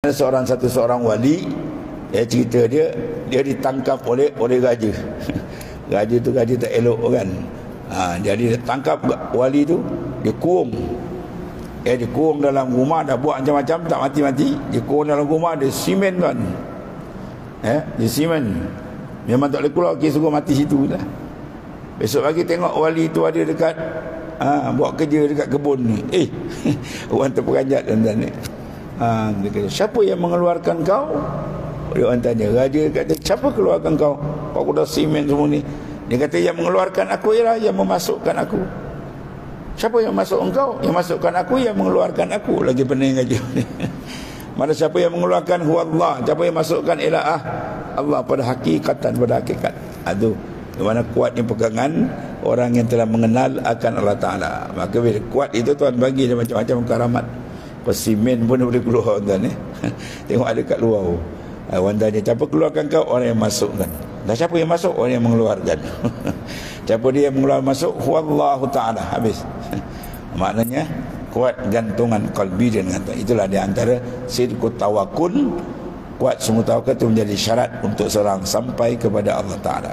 Satu seorang wali, cerita dia ditangkap oleh raja. Raja tu raja tak elok kan. Jadi dia tangkap wali tu, dia kurung. Dia kurung dalam rumah, dah buat macam-macam tak mati-mati. Dia kurung dalam rumah, dia simen kan. Dia simen. Memang tak boleh keluar, suruh mati situ lah. Besok pagi tengok wali tu ada dekat buat kerja dekat kebun ni. Orang terperanjat tuan-tuan ni. Dia kata, siapa yang mengeluarkan kau? Dia orang tanya, raja kata, siapa keluarkan kau? Kau dah simen semua ni. Dia kata, yang mengeluarkan aku ialah yang memasukkan aku. Siapa yang masuk engkau? Yang masukkan aku, yang mengeluarkan aku. Lagi pening aja. Mana siapa yang mengeluarkan huwa Allah, siapa yang masukkan ialah Allah pada hakikatan, pada hakikat. Itu mana kuatnya pegangan orang yang telah mengenal akan Allah Ta'ala. Maka bila kuat itu Tuhan bagi dia macam-macam karamat. Pesimen pun boleh keluar tuan ni. Tengok ada kat luar. Orang tanya, siapa keluarkan kau? Orang yang masukkan. Dah siapa yang masuk? Orang yang mengeluarkan. Siapa dia yang mengeluarkan masuk? Huwallahu Ta'ala. Habis. Maknanya kuat gantungan qalbi dengan Tuhan. Itulah di antara sidqut tawakul. Kuat semua tawakal itu menjadi syarat untuk seorang sampai kepada Allah Ta'ala.